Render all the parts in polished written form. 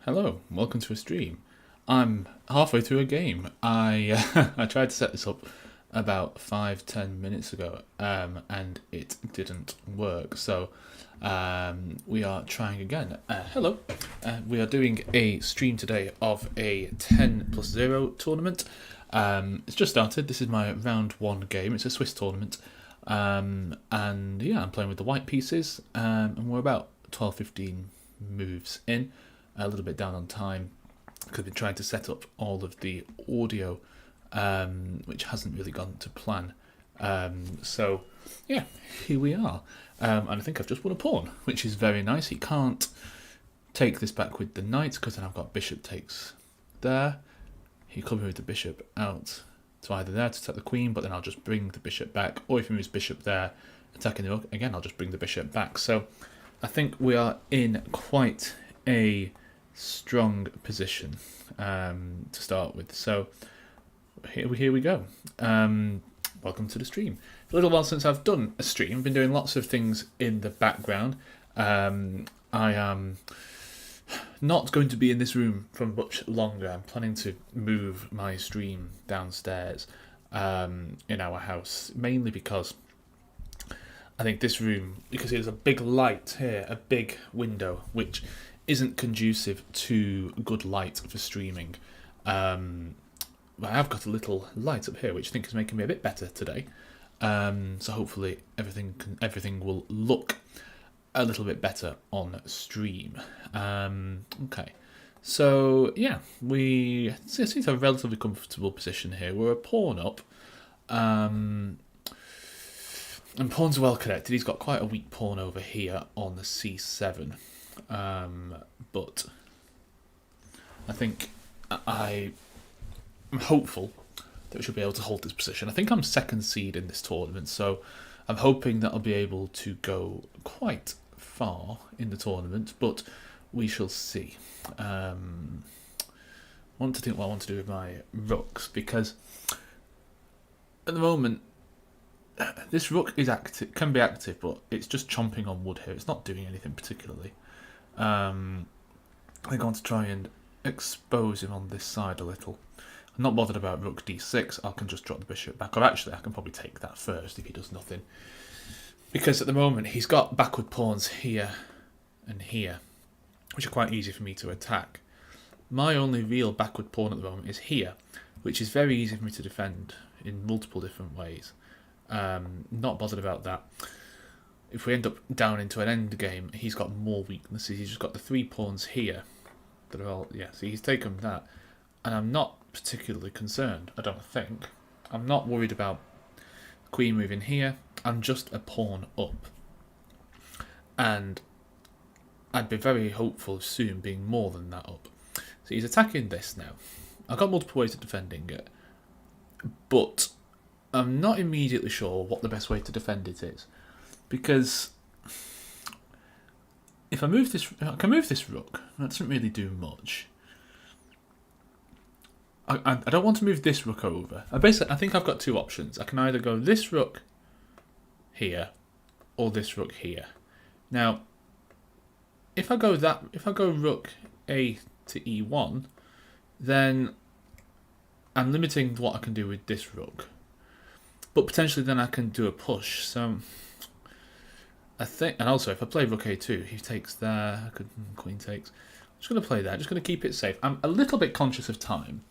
Hello, welcome to a stream. I'm halfway through a game. I I tried to set this up about 5-10 minutes ago, and it didn't work. So we are trying again. Hello, we are doing a stream today of a 10+0 tournament. It's just started. This is my round one game. It's a Swiss tournament, and yeah, I'm playing with the white pieces, and we're about 12-15 moves in. A little bit down on time because I've been trying to set up all of the audio, which hasn't really gone to plan. So yeah, here we are, and I think I've just won a pawn, which is very nice. He can't take this back with the knight because then I've got bishop takes there. He could move the bishop out to either there to attack the queen, but then I'll just bring the bishop back, or if he moves bishop there, attacking the rook again, I'll just bring the bishop back. So I think we are in quite a strong position to start with. So here we go. Welcome to the stream. It's a little while since I've done a stream. I've been doing lots of things in the background. I am not going to be in this room for much longer. I'm planning to move my stream downstairs in our house, mainly because I think this room, because there's a big light here, a big window, which isn't conducive to good light for streaming. But I have got a little light up here, which I think is making me a bit better today. So hopefully everything will look a little bit better on stream. Okay, so yeah, we seem to have a relatively comfortable position here. We're a pawn up. And pawns are well connected. He's got quite a weak pawn over here on the c7. But I think I'm hopeful that we should be able to hold this position. I think I'm second seed in this tournament, so I'm hoping that I'll be able to go quite far in the tournament, but we shall see. I want to think what I want to do with my rooks, because at the moment this rook is active, can be active, but it's just chomping on wood here. It's not doing anything particularly. I think I want to try and expose him on this side a little. I'm not bothered about rook d6. I can just drop the bishop back. Or actually, I can probably take that first if he does nothing. Because at the moment, he's got backward pawns here and here, which are quite easy for me to attack. My only real backward pawn at the moment is here, which is very easy for me to defend in multiple different ways. Not bothered about that. If we end up down into an end game, he's got more weaknesses. He's just got the 3 pawns here that are all, yeah, so he's taken that. And I'm not particularly concerned, I don't think. I'm not worried about the queen moving here. I'm just a pawn up. And I'd be very hopeful of soon being more than that up. So he's attacking this now. I've got multiple ways of defending it. But I'm not immediately sure what the best way to defend it is. Because if I move this, I can move this rook. That doesn't really do much. I don't want to move this rook over. I think I've got 2 options. I can either go this rook here, or this rook here. Now, if I go rook a to e1, then I'm limiting what I can do with this rook. But potentially then I can do a push. So I think, and also if I play rook a2, he takes there. I could queen takes. I'm just going to play that. Just going to keep it safe. I'm a little bit conscious of time.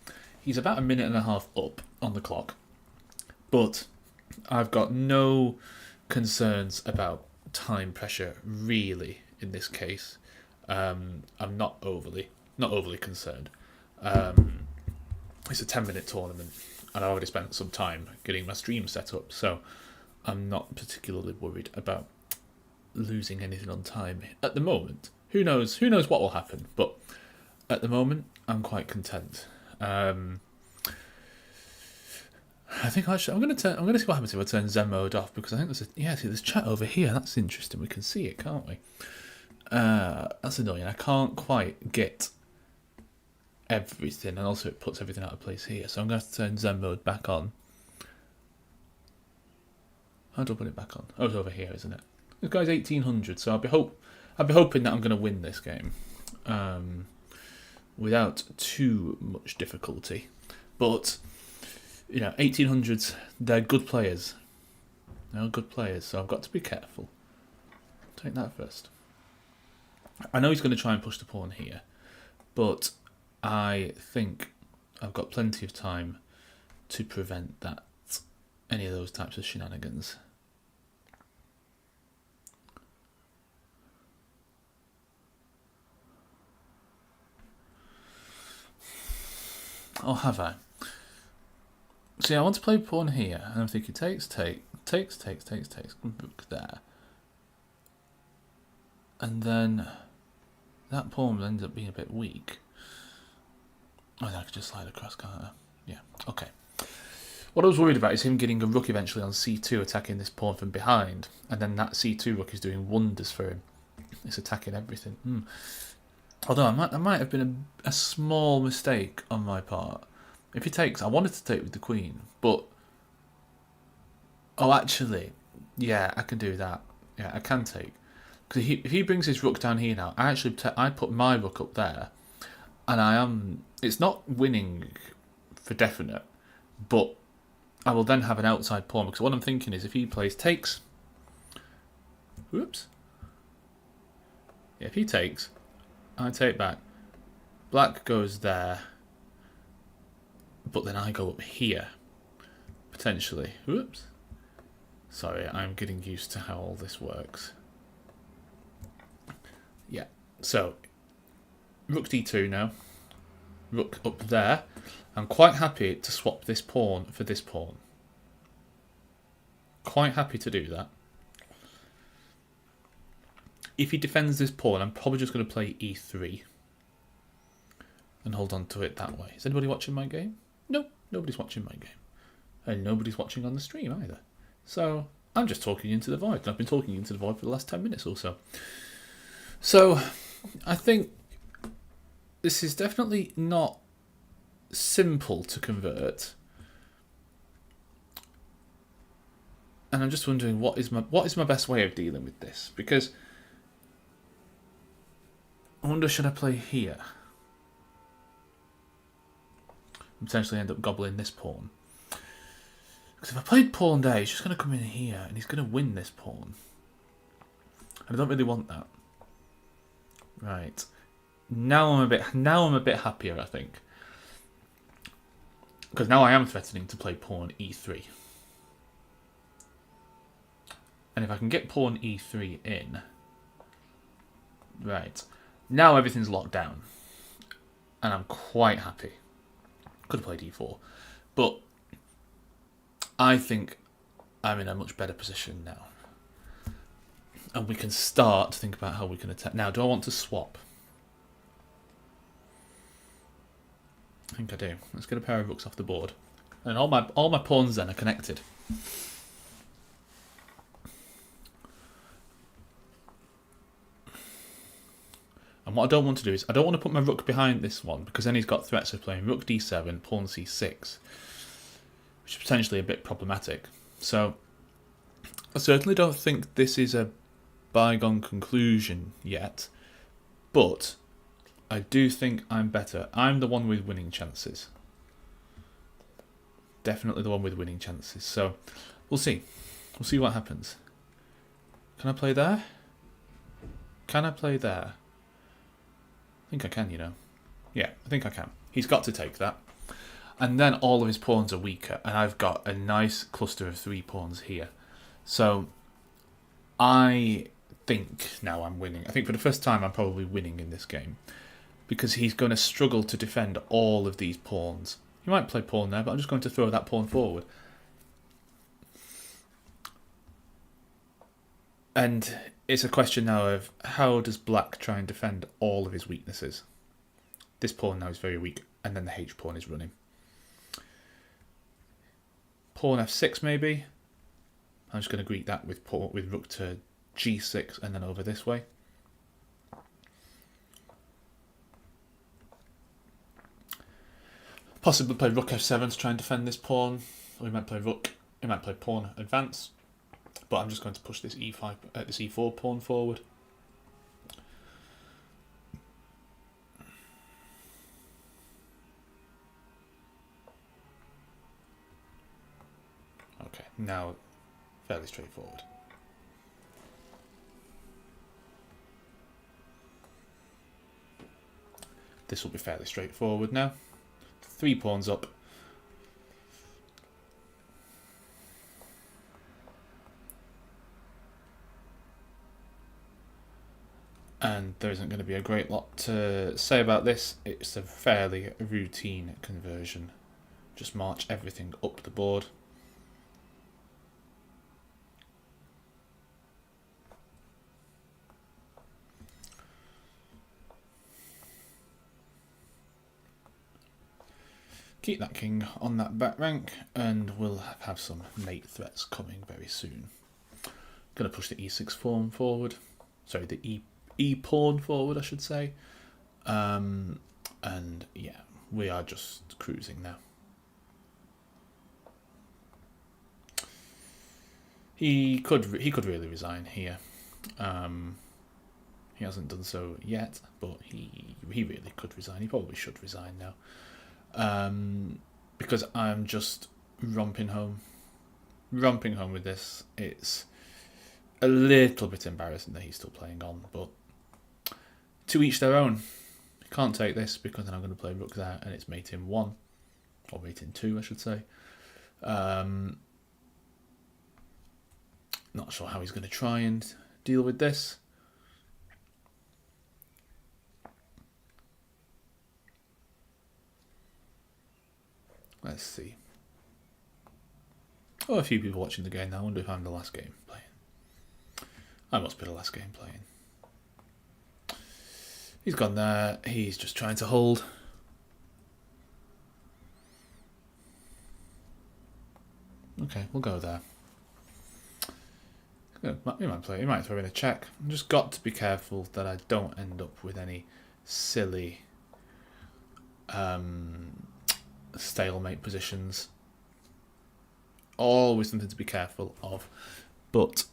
He's about 1.5 minutes up on the clock, but I've got no concerns about time pressure really in this case. I'm not overly concerned. It's a 10-minute tournament, and I already spent some time getting my stream set up, so I'm not particularly worried about losing anything on time at the moment. Who knows what will happen, but at the moment I'm quite content. I think I'm going to see what happens if I turn Zen mode off, because I think see there's chat over here. That's interesting. We can see it, can't we? That's annoying. I can't quite get everything, and also it puts everything out of place here. So I'm going to have to turn Zen mode back on. How do I put it back on? Oh, it's over here, isn't it? This guy's 1800, so I'll be hoping that I'm going to win this game. without too much difficulty. But, 1800s, they're good players. They're good players, so I've got to be careful. Take that first. I know he's going to try and push the pawn here, but I think I've got plenty of time to prevent that, any of those types of shenanigans. Or have I? See, I want to play pawn here, and I'm thinking takes, book there. And then that pawn ends up being a bit weak. Oh, then I could just slide across, can't I? Yeah, okay. What I was worried about is him getting a rook eventually on c2, attacking this pawn from behind, and then that c2 rook is doing wonders for him. It's attacking everything. Although I might have been a small mistake on my part. If he takes, I wanted to take with the queen, but oh, actually, yeah, I can do that. Yeah, I can take, because if he brings his rook down here now, I put my rook up there, and it's not winning for definite, but I will then have an outside pawn, because what I'm thinking is if he plays takes, whoops, yeah, if he takes, I take back, black goes there, but then I go up here, potentially, whoops, sorry, I'm getting used to how all this works. Yeah, so, rook d2 now, rook up there. I'm quite happy to swap this pawn for this pawn. Quite happy to do that. If he defends this pawn, I'm probably just going to play e3 and hold on to it that way. Is anybody watching my game? No, nobody's watching my game. And nobody's watching on the stream either. So I'm just talking into the void. And I've been talking into the void for the last 10 minutes or so. So I think this is definitely not simple to convert. And I'm just wondering what is my best way of dealing with this, because I wonder, should I play here? And potentially end up gobbling this pawn. Because if I played pawn there, he's just going to come in here and he's going to win this pawn. And I don't really want that. Right. Now I'm a bit happier, I think. Because now I am threatening to play pawn e3. And if I can get pawn e3 in, right, now everything's locked down. And I'm quite happy. Could have played e4. But I think I'm in a much better position now. And we can start to think about how we can attack. Now, do I want to swap? I think I do. Let's get a pair of rooks off the board. And all my pawns then are connected. And what I don't want to do is, I don't want to put my rook behind this one, because then he's got threats of playing rook d7, pawn c6, which is potentially a bit problematic. So I certainly don't think this is a bygone conclusion yet, but I do think I'm better. I'm the one with winning chances. Definitely the one with winning chances. So we'll see. We'll see what happens. Can I play there? Can I play there? I think I can, you know. Yeah, I think I can. He's got to take that. And then all of his pawns are weaker, and I've got a nice cluster of 3 pawns here. So I think now I'm winning. I think for the first time I'm probably winning in this game, because he's going to struggle to defend all of these pawns. He might play pawn there, but I'm just going to throw that pawn forward. And it's a question now of how does black try and defend all of his weaknesses. This pawn now is very weak, and then the H pawn is running. Pawn f6 maybe. I'm just going to greet that with rook to g6 and then over this way. Possibly play rook f7 to try and defend this pawn. Or he might play rook. He might play pawn advance. But I'm just going to push this e5, this e4 pawn forward. now fairly straightforward. This will be fairly straightforward now. 3 pawns up. And there isn't going to be a great lot to say about this. It's a fairly routine conversion. Just march everything up the board. Keep that king on that back rank, and we'll have some mate threats coming very soon. Going to push the e6 pawn forward. Sorry, the e pawn forward, I should say. And yeah, we are just cruising now. He could really resign here. He hasn't done so yet, but he really could resign. He probably should resign now. Because I'm just romping home with this. It's a little bit embarrassing that he's still playing on, but to each their own. Can't take this because then I'm going to play rook there, and it's mate in 1, or mate in 2, I should say. Not sure how he's going to try and deal with this. Let's see. Oh, a few people watching the game now. I wonder if I'm the last game playing. I must be the last game playing. He's gone there. He's just trying to hold. Okay, we'll go there. He might throw in a check. I've just got to be careful that I don't end up with any silly stalemate positions. Always something to be careful of. But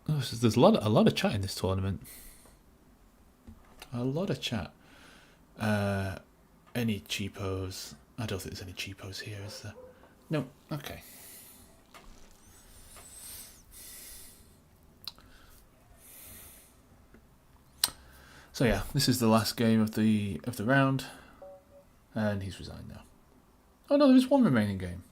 there's a lot of chat in this tournament. A lot of chat. Any cheapos? I don't think there's any cheapos here, is there? No. Okay. So yeah, this is the last game of the round, and he's resigned now. Oh no, there is one remaining game.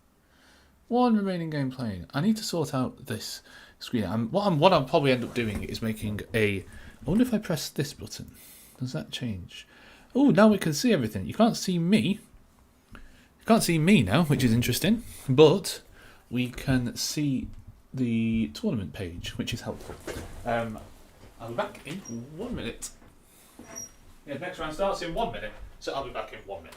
One remaining game playing. I need to sort out this screen. What I'll probably end up doing is making a. I wonder if I press this button, does that change? Oh, now we can see everything. You can't see me. You can't see me now, which is interesting. But we can see the tournament page, which is helpful. I'll be back in 1 minute. Yeah, next round starts in 1 minute, so I'll be back in 1 minute.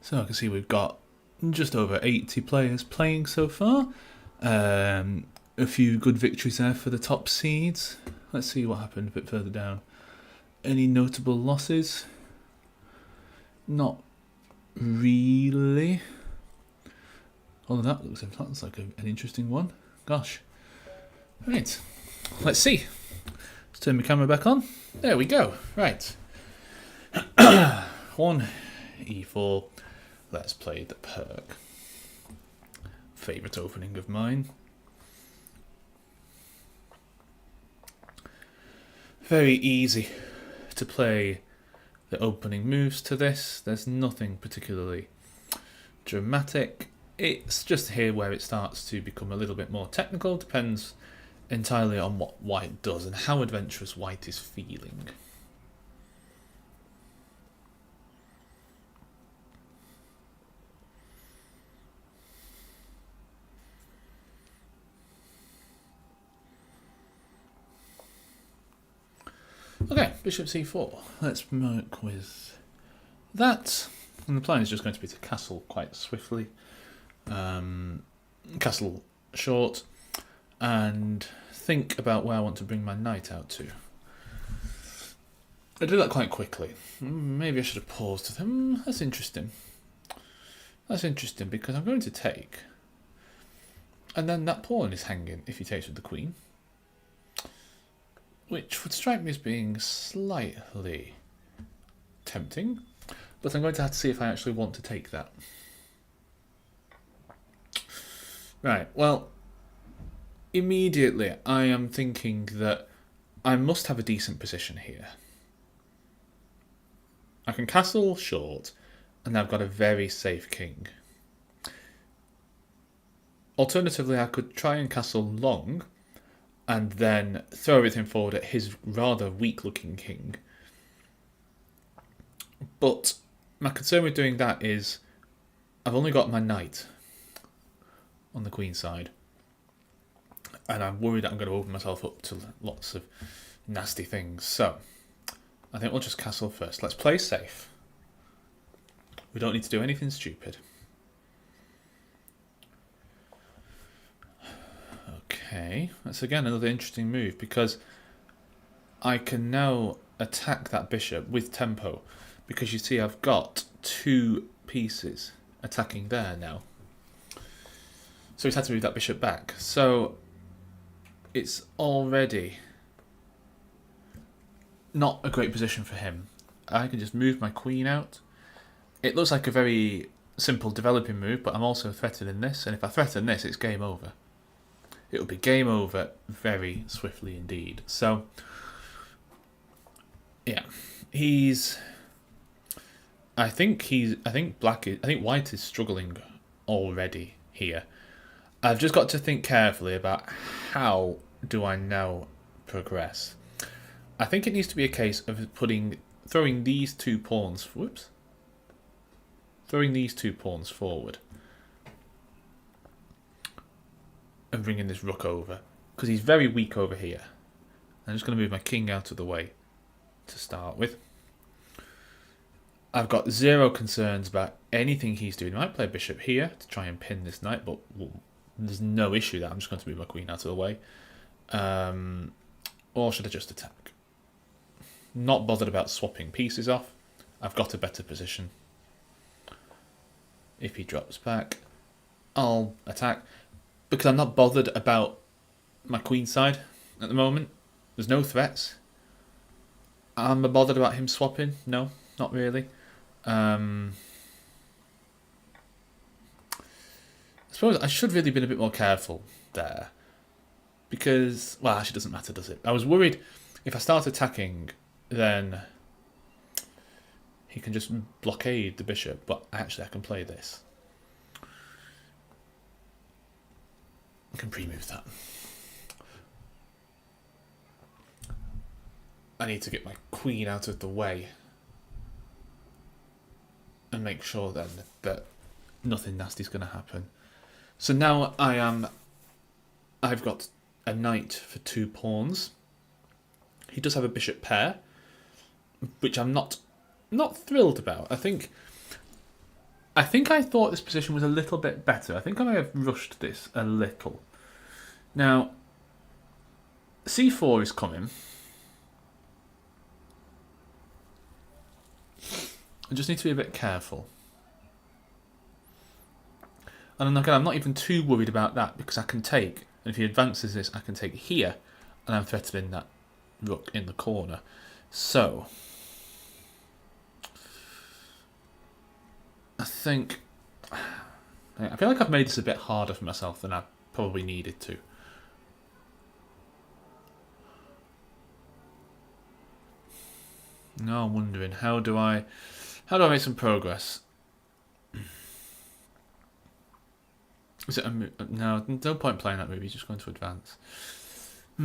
So I can see we've got just over 80 players playing so far. A few good victories there for the top seeds. Let's see what happened a bit further down. Any notable losses? Not really. Although that looks like an interesting one. Gosh. Right. Let's see. Let's turn my camera back on. There we go. Right. 1 e4. Let's play the perk. Favourite opening of mine. Very easy to play the opening moves to this. There's nothing particularly dramatic. It's just here where it starts to become a little bit more technical. Depends entirely on what white does and how adventurous white is feeling. Okay, bishop c4. Let's work with that. And the plan is just going to be to castle quite swiftly. Castle short. And think about where I want to bring my knight out to. I do that quite quickly. Maybe I should have paused. That's interesting. That's interesting because I'm going to take. And then that pawn is hanging if he takes with the queen. Which would strike me as being slightly tempting. But I'm going to have to see if I actually want to take that. Right, well, immediately I am thinking that I must have a decent position here. I can castle short, and I've got a very safe king. Alternatively, I could try and castle long, and then throw everything forward at his rather weak-looking king. But my concern with doing that is I've only got my knight on the queen side. And I'm worried that I'm going to open myself up to lots of nasty things. So, I think we'll just castle first. Let's play safe. We don't need to do anything stupid. Okay, that's again another interesting move because I can now attack that bishop with tempo because you see I've got 2 pieces attacking there now. So he's had to move that bishop back. So it's already not a great position for him. I can just move my queen out. It looks like a very simple developing move, but I'm also threatening this, and if I threaten this, it's game over. It will be game over very swiftly indeed. So, yeah, I think white is struggling already here. I've just got to think carefully about how do I now progress. I think it needs to be a case of throwing these 2 pawns. Throwing these 2 pawns forward and bringing this rook over because he's very weak over here. I'm just going to move my king out of the way to start with. I've got 0 concerns about anything he's doing. I might play bishop here to try and pin this knight, but there's no issue that I'm just going to move my queen out of the way. Or should I just attack? Not bothered about swapping pieces off. I've got a better position. If he drops back, I'll attack. Because I'm not bothered about my queen side at the moment. There's no threats. Am I bothered about him swapping? No, not really. I suppose I should really have been a bit more careful there. Because, well, actually it doesn't matter, does it? I was worried if I start attacking, then he can just blockade the bishop. But actually I can play this. I can pre-move that. I need to get my queen out of the way. And make sure then that nothing nasty is going to happen. So now I've got a knight for 2 pawns. He does have a bishop pair, which I'm not thrilled about. I think I thought this position was a little bit better. I think I may have rushed this a little. Now, c4 is coming. I just need to be a bit careful. And again, I'm not even too worried about that because I can take, and if he advances this, I can take here, and I'm threatening that rook in the corner. So, I feel like I've made this a bit harder for myself than I probably needed to. Now I'm wondering, how do I make some progress? Is it a move? No, no point playing that move. He's just going to advance. I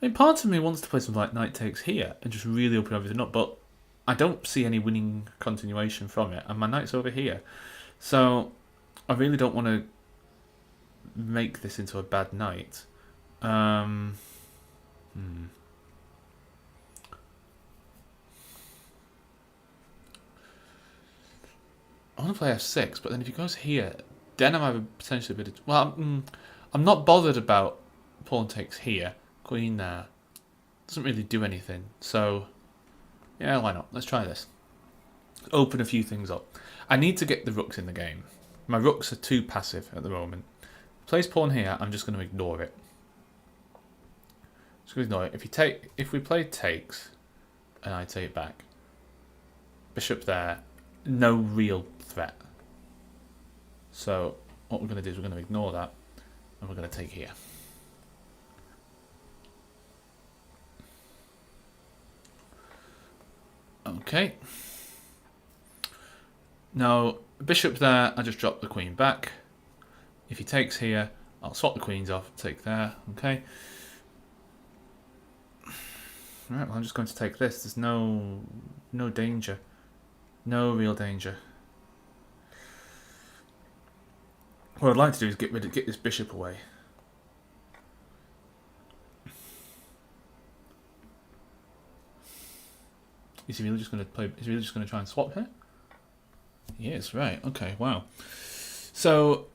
mean, part of me wants to play something like knight takes here and just really open everything up, but I don't see any winning continuation from it, and my knight's over here. So I really don't want to make this into a bad knight. I want to play f6, but then if he goes here, then I might have potentially a bit of... Well, I'm not bothered about pawn takes here. Queen there. Doesn't really do anything. So, yeah, why not? Let's try this. Open a few things up. I need to get the rooks in the game. My rooks are too passive at the moment. Plays pawn here, I'm just going to ignore it. Just going to ignore it. If we play takes, and I take back, bishop there, no real threat. So what we're going to do is we're going to ignore that, and we're going to take here. Okay. Now, bishop there, I just drop the queen back. If he takes here, I'll swap the queens off, take there, okay. Right, well, I'm just going to take this. There's no danger. No real danger. What I'd like to do is get this bishop away. Is he really just going to play? Is he really just going to try and swap here? Yes, right. Okay, wow. So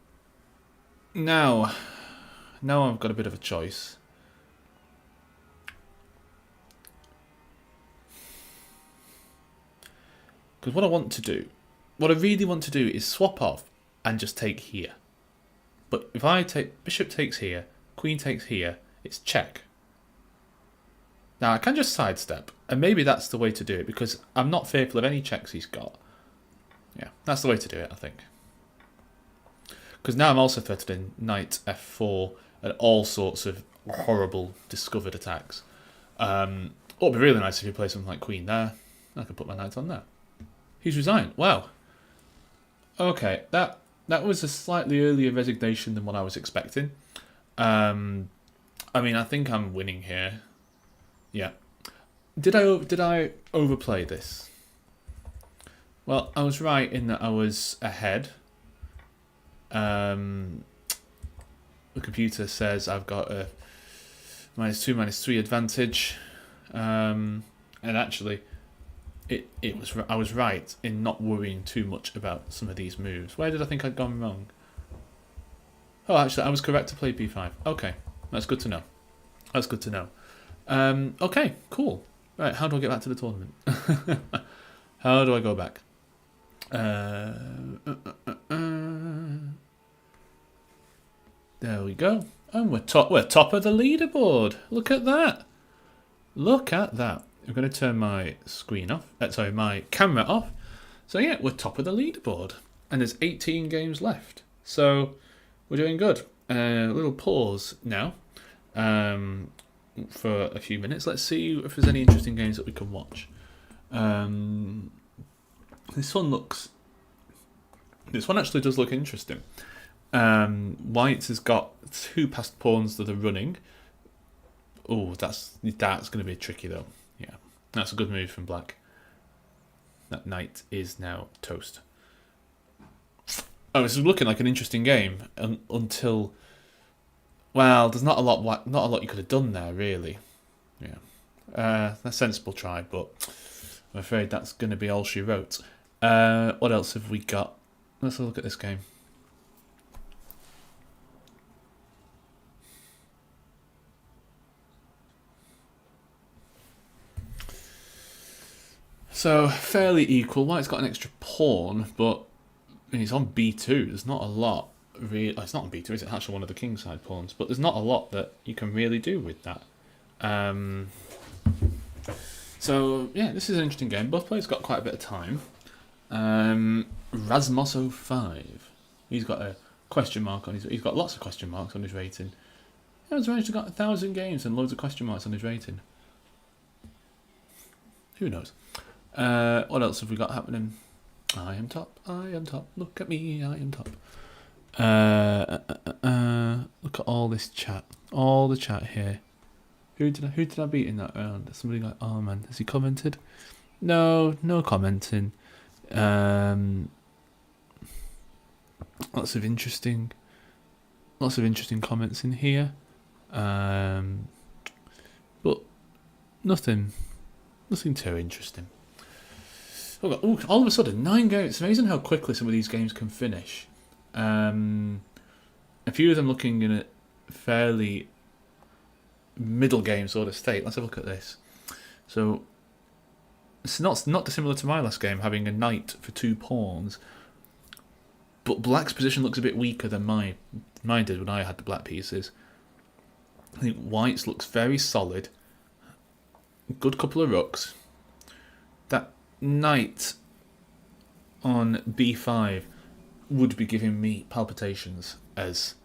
now I've got a bit of a choice. Because what I really want to do is swap off and just take here. But if I take bishop takes here, queen takes here, it's check. Now I can just sidestep, and maybe that's the way to do it because I'm not fearful of any checks he's got. Yeah, that's the way to do it, I think. Because now I'm also threatening knight f4 and all sorts of horrible discovered attacks. It would be really nice if you play something like queen there. I could put my knight on there. He's resigned. Wow. Okay, that was a slightly earlier resignation than what I was expecting. I mean, I think I'm winning here. Yeah. Did I overplay this? Well, I was right in that I was ahead. The computer says I've got a -2, -3 advantage, and actually, I was right in not worrying too much about some of these moves. Where did I think I'd gone wrong? Oh, actually, I was correct to play b5. Okay, that's good to know. That's good to know. Okay, cool. Right, how do I get back to the tournament? How do I go back? There we go. And we're top of the leaderboard. Look at that. Look at that. I'm going to turn my screen off. Sorry, my camera off. So yeah, we're top of the leaderboard. And there's 18 games left. So we're doing good. A little pause now for a few minutes. Let's see if there's any interesting games that we can watch. This one actually does look interesting. White has got 2 passed pawns that are running. Oh, that's going to be tricky though. Yeah, that's a good move from black. That knight is now toast. Oh, this is looking like an interesting game until, well, there's not a lot you could have done there really. Yeah, a sensible try, but I'm afraid that's going to be all she wrote. What else have we got? Let's have a look at this game. So, fairly equal. White's got an extra pawn, but he's on b2. There's not a lot. It's not on b2, is it? Actually one of the kingside pawns. But there's not a lot that you can really do with that. So, yeah, this is an interesting game. Both players got quite a bit of time. Rasmus05. He's got a question mark on his... He's got lots of question marks on his rating. He's managed to got 1,000 games and loads of question marks on his rating. Who knows? What else have we got happening? I am top. I am top. Look at me. I am top. Look at all this chat. All the chat here. Who did I beat in that round? Somebody like, oh man, has he commented? No commenting. Lots of interesting comments in here. But nothing too interesting. Ooh, all of a sudden, 9 games. It's amazing how quickly some of these games can finish. A few of them looking in a fairly middle game sort of state. Let's have a look at this. So it's not dissimilar to my last game, having a knight for 2 pawns. But black's position looks a bit weaker than mine did when I had the black pieces. I think white's looks very solid. Good couple of rooks. That knight on b5 would be giving me palpitations as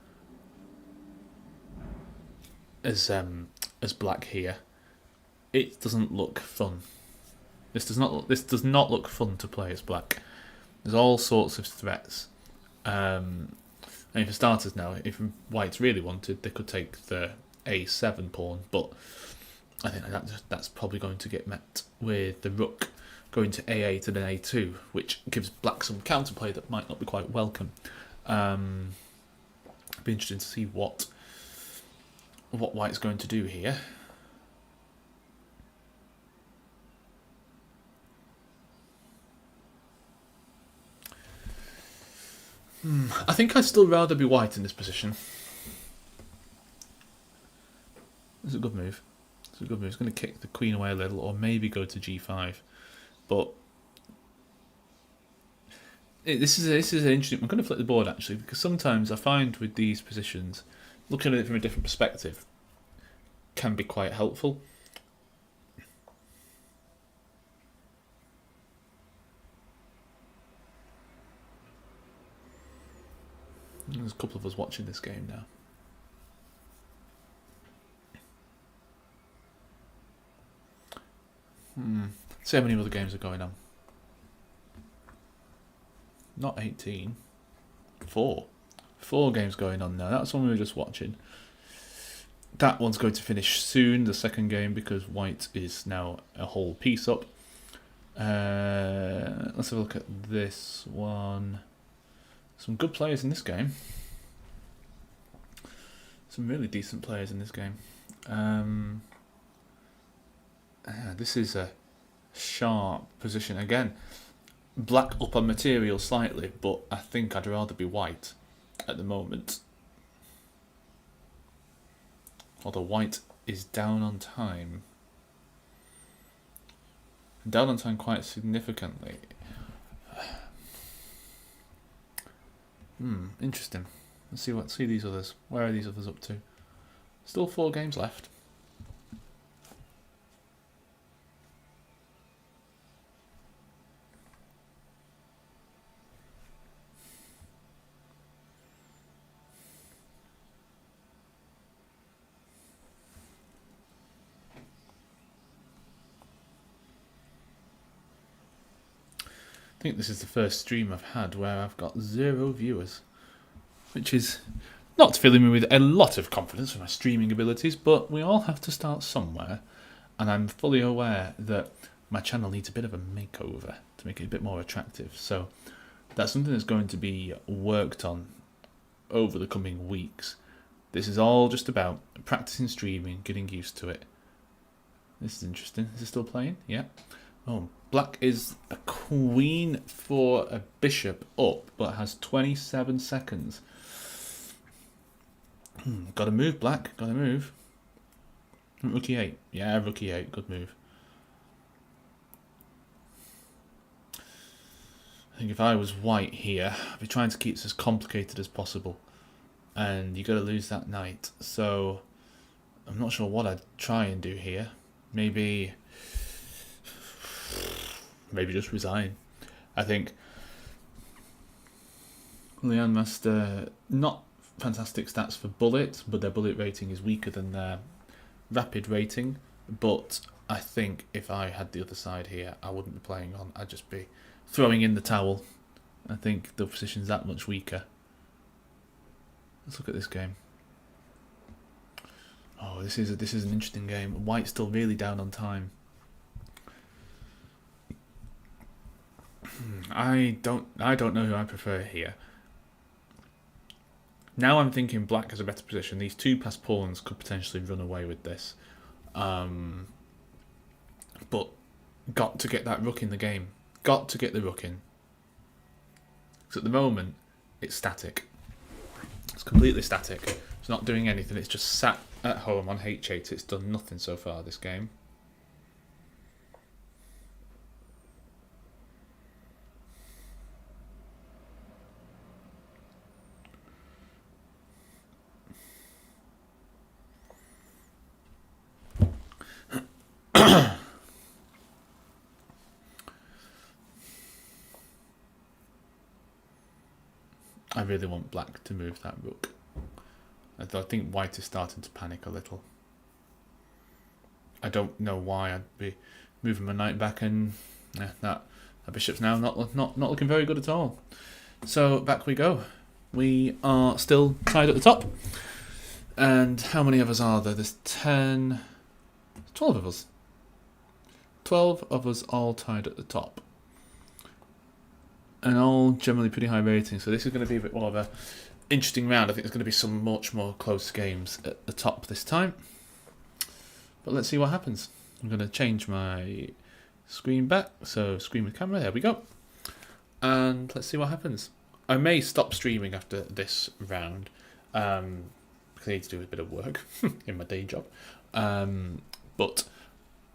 black here. It doesn't look fun. This does not look fun to play as black. There's all sorts of threats. I mean, for starters now, if whites really wanted, they could take the a7 pawn, but I think that's probably going to get met with the rook going to a8 and then a2, which gives black some counterplay that might not be quite welcome. It'd be interesting to see what white's going to do here. I think I'd still rather be white in this position. It's a good move. It's a good move. It's going to kick the queen away a little, or maybe go to g5. But this is an interesting. I'm going to flip the board actually, because sometimes I find with these positions, looking at it from a different perspective can be quite helpful. There's a couple of us watching this game now. See how many other games are going on. Not 18. 4. 4 games going on now. That's one we were just watching. That one's going to finish soon, the second game, because white is now a whole piece up. Let's have a look at this one. Some good players in this game. Some really decent players in this game. This is a sharp position. Again, black up on material slightly, but I think I'd rather be white at the moment. Although white is down on time. Down on time quite significantly. Interesting. Let's see these others. Where are these others up to? Still 4 games left. I think this is the first stream I've had where I've got 0 viewers, which is not filling me with a lot of confidence for my streaming abilities, but we all have to start somewhere, and I'm fully aware that my channel needs a bit of a makeover to make it a bit more attractive, so that's something that's going to be worked on over the coming weeks. This is all just about practicing streaming, getting used to it. This is interesting. Is it still playing? Yeah. Oh, black is a queen for a bishop up, but has 27 seconds. Gotta move, black. Gotta move. Rook e8. Yeah, rook e8. Good move. I think if I was white here, I'd be trying to keep this as complicated as possible. And you gotta lose that knight. So, I'm not sure what I'd try and do here. Maybe just resign. I think Leon Master, not fantastic stats for bullet, but their bullet rating is weaker than their rapid rating. But I think if I had the other side here, I wouldn't be playing on. I'd just be throwing in the towel. I think the position's that much weaker. Let's look at this game. Oh, this is an interesting game. White's still really down on time. I don't know who I prefer here. Now I'm thinking black has a better position. These 2 passed pawns could potentially run away with this. But got to get that rook in the game. got to get the rook in. Because at the moment, it's static. It's completely static. It's not doing anything. It's just sat at home on h8. It's done nothing so far this game. I really want black to move that rook. I think white is starting to panic a little. I don't know why I'd be moving my knight back, and that bishop's now not looking very good at all. So back we go. We are still tied at the top. And how many of us are there? There's 12 of us. 12 of us all tied at the top. And all generally pretty high ratings, so this is going to be a bit more of an interesting round. I think there's going to be some much more close games at the top this time. But let's see what happens. I'm going to change my screen back, so screen with camera, there we go. And let's see what happens. I may stop streaming after this round, because I need to do a bit of work in my day job. But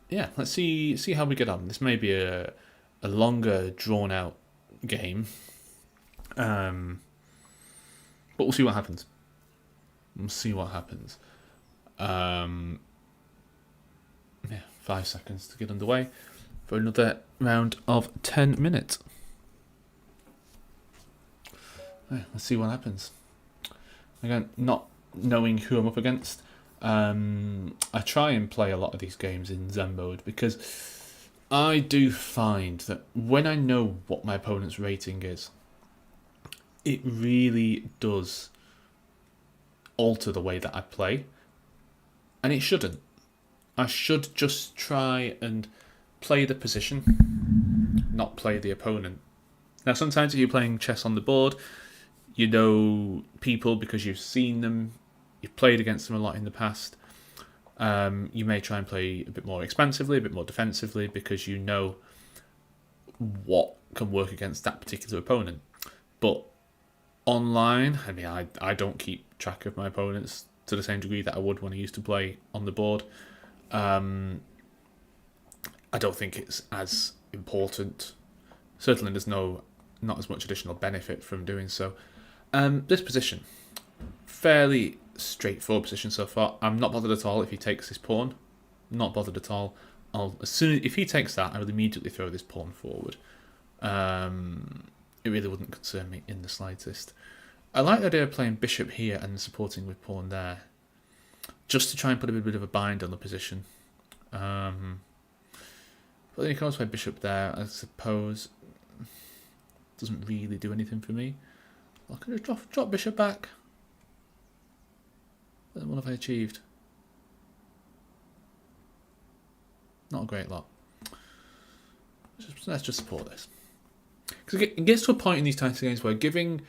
yeah, let's see how we get on. This may be a longer, drawn out game, but we'll see what happens. Yeah, 5 seconds to get underway for another round of 10 minutes. Yeah, let's see what happens. Again, not knowing who I'm up against, I try and play a lot of these games in Zen mode, because I do find that when I know what my opponent's rating is, it really does alter the way that I play. And it shouldn't. I should just try and play the position, not play the opponent. Now, sometimes if you're playing chess on the board, you know people because you've seen them, you've played against them a lot in the past. You may try and play a bit more expansively, a bit more defensively, because you know what can work against that particular opponent. But online, I mean, I don't keep track of my opponents to the same degree that I would when I used to play on the board. I don't think it's as important. Certainly there's not as much additional benefit from doing so. This position, fairly straightforward position so far. I'm not bothered at all if he takes this pawn. Not bothered at all. If he takes that, I will immediately throw this pawn forward. It really wouldn't concern me in the slightest. I like the idea of playing bishop here and supporting with pawn there, just to try and put a bit of a bind on the position. But then you can also play bishop there, I suppose. Doesn't really do anything for me. I can just drop bishop back. What have I achieved? Not a great lot. Let's just support this. Because it gets to a point in these types of games where giving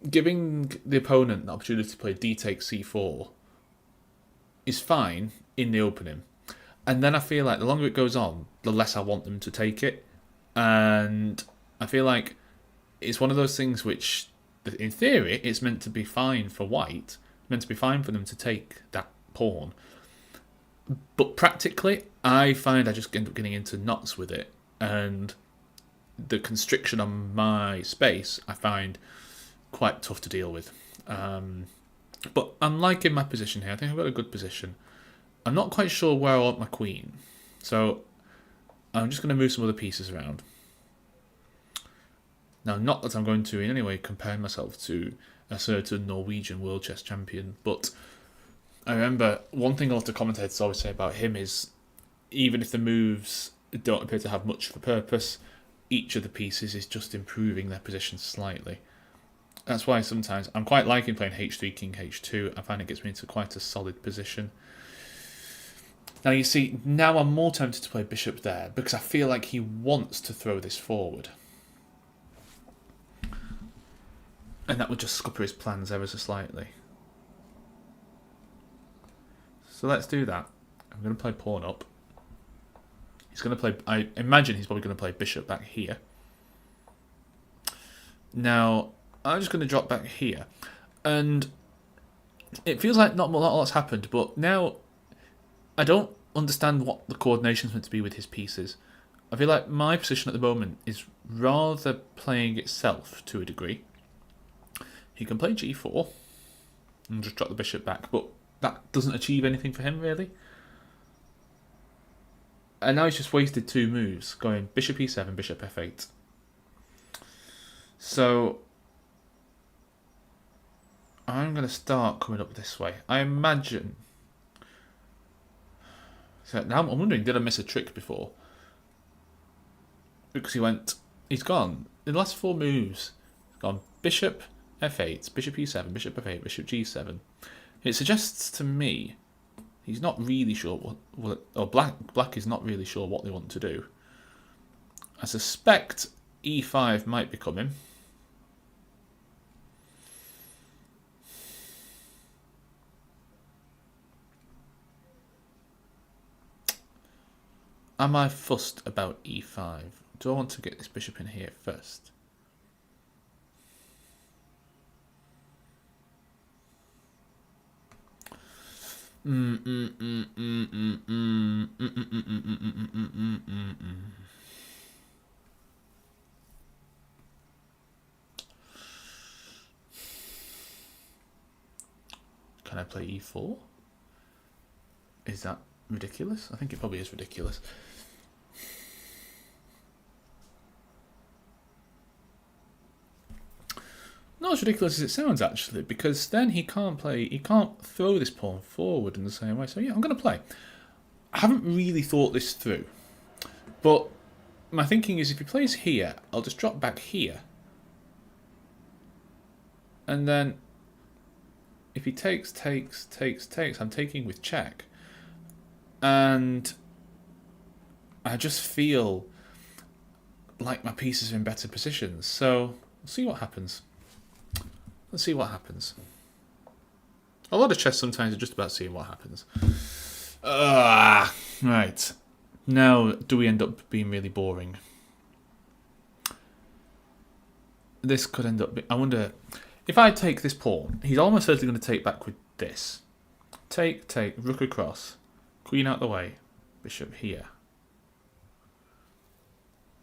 the opponent the opportunity to play d takes c4 is fine in the opening. And then I feel like the longer it goes on, the less I want them to take it. And I feel like it's one of those things which, in theory, it's meant to be fine for white. Meant to be fine for them to take that pawn. But practically, I find I just end up getting into knots with it. And the constriction on my space, I find quite tough to deal with. But I'm liking my position here. I think I've got a good position. I'm not quite sure where I want my queen. So I'm just going to move some other pieces around. Now, not that I'm going to in any way compare myself to a certain Norwegian world chess champion, but I remember one thing a lot of commentators always say about him is, even if the moves don't appear to have much of a purpose, each of the pieces is just improving their position slightly. That's why sometimes I'm quite liking playing h3, king h2. I find it gets me into quite a solid position. Now you see, now I'm more tempted to play bishop there because I feel like he wants to throw this forward. And that would just scupper his plans ever so slightly. So let's do that. I'm going to play pawn up. He's going to play, I imagine he's probably going to play bishop back here. Now, I'm just going to drop back here. And it feels like not a lot's happened, but now I don't understand what the coordination's meant to be with his pieces. I feel like my position at the moment is rather playing itself to a degree. He can play g4 and just drop the bishop back, but that doesn't achieve anything for him, really. And now he's just wasted 2 moves, going bishop e7, bishop f8. So I'm going to start coming up this way. I imagine... So now I'm wondering, did I miss a trick before? Because he's gone. In the last 4 moves, he's gone bishop f8, bishop e7, bishop f8, bishop g7. It suggests to me he's not really sure or black is not really sure what they want to do. I suspect e5 might be coming. Am I fussed about e5? Do I want to get this bishop in here first? Can I play e4? Is that ridiculous? I think it probably is ridiculous. Not as ridiculous as it sounds, actually, because then he can't throw this pawn forward in the same way. So yeah, I'm going to play. I haven't really thought this through, but my thinking is if he plays here, I'll just drop back here. And then if he takes, I'm taking with check. And I just feel like my pieces are in better positions. So we'll see what happens. Let's see what happens. A lot of chess sometimes are just about seeing what happens. Right. Now, do we end up being really boring? This could end up... I wonder... If I take this pawn, he's almost certainly going to take back with this. Take, rook across. Queen out the way. Bishop here.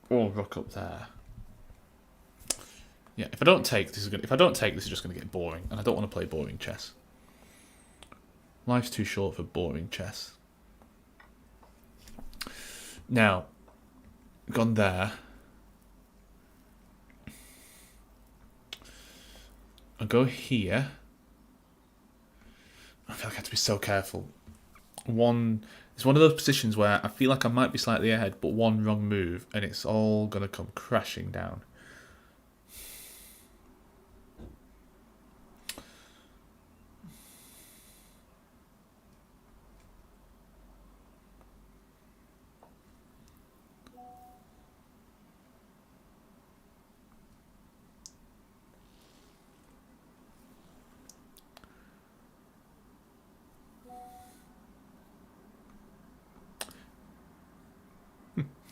Or rook up there. Yeah, if I don't take, this is just going to get boring, and I don't want to play boring chess. Life's too short for boring chess. Now, gone there. I'll go here. I feel like I have to be so careful. It's one of those positions where I feel like I might be slightly ahead, but one wrong move, and it's all going to come crashing down.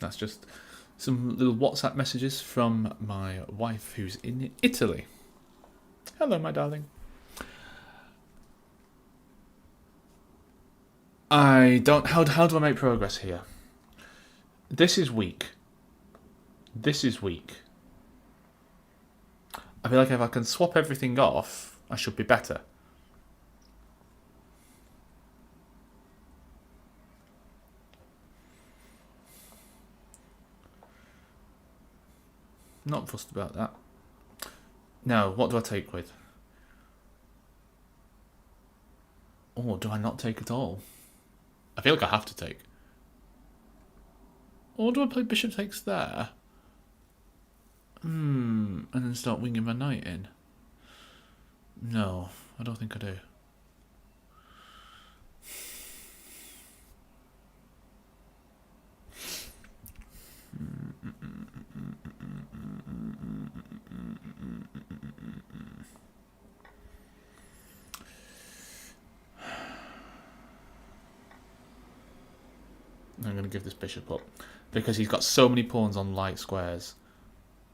That's just some little WhatsApp messages from my wife who's in Italy. Hello, my darling. How do I make progress here? This is weak. This is weak. I feel like if I can swap everything off, I should be better. Not fussed about that. Now, what do I take with? Or do I not take at all? I feel like I have to take. Or do I play bishop takes there? And then start winging my knight in? No, I don't think I do. I'm going to give this bishop up because he's got so many pawns on light squares.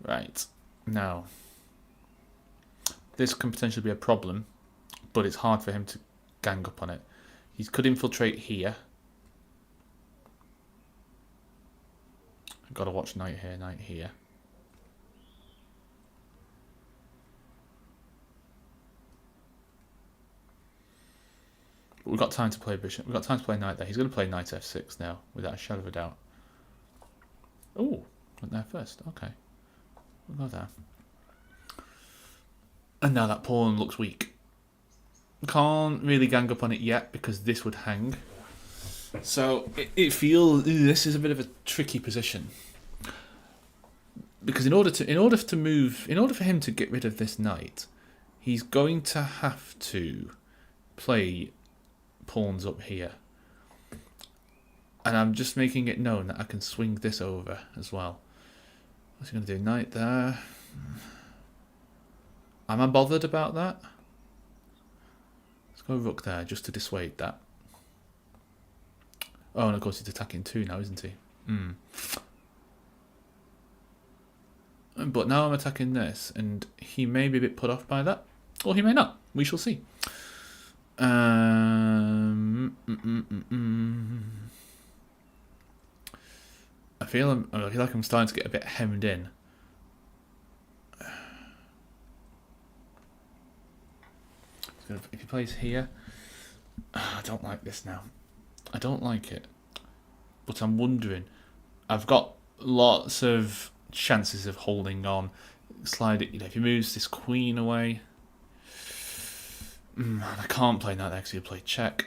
Right, now this can potentially be a problem, but it's hard for him to gang up on it. He could infiltrate here. I've got to watch knight here, knight here. But we've got time to play bishop. We've got time to play knight there. He's going to play knight f6 now, without a shadow of a doubt. Oh, went there first. Okay. We'll go there. And now that pawn looks weak. Can't really gang up on it yet because this would hang. So it feels this is a bit of a tricky position. Because in order for him to get rid of this knight, he's going to have to play pawns up here. And I'm just making it known that I can swing this over as well. What's he going to do? Knight there. Am I bothered about that? Let's go rook there just to dissuade that. Oh, and of course he's attacking too now, isn't he? But now I'm attacking this, and he may be a bit put off by that. Or he may not. We shall see. I feel like I'm starting to get a bit hemmed in. If he plays here, I don't like this now. I don't like it. But I'm wondering, I've got lots of chances of holding on. Slide it, if he moves this queen away. I can't play that because he'll play check.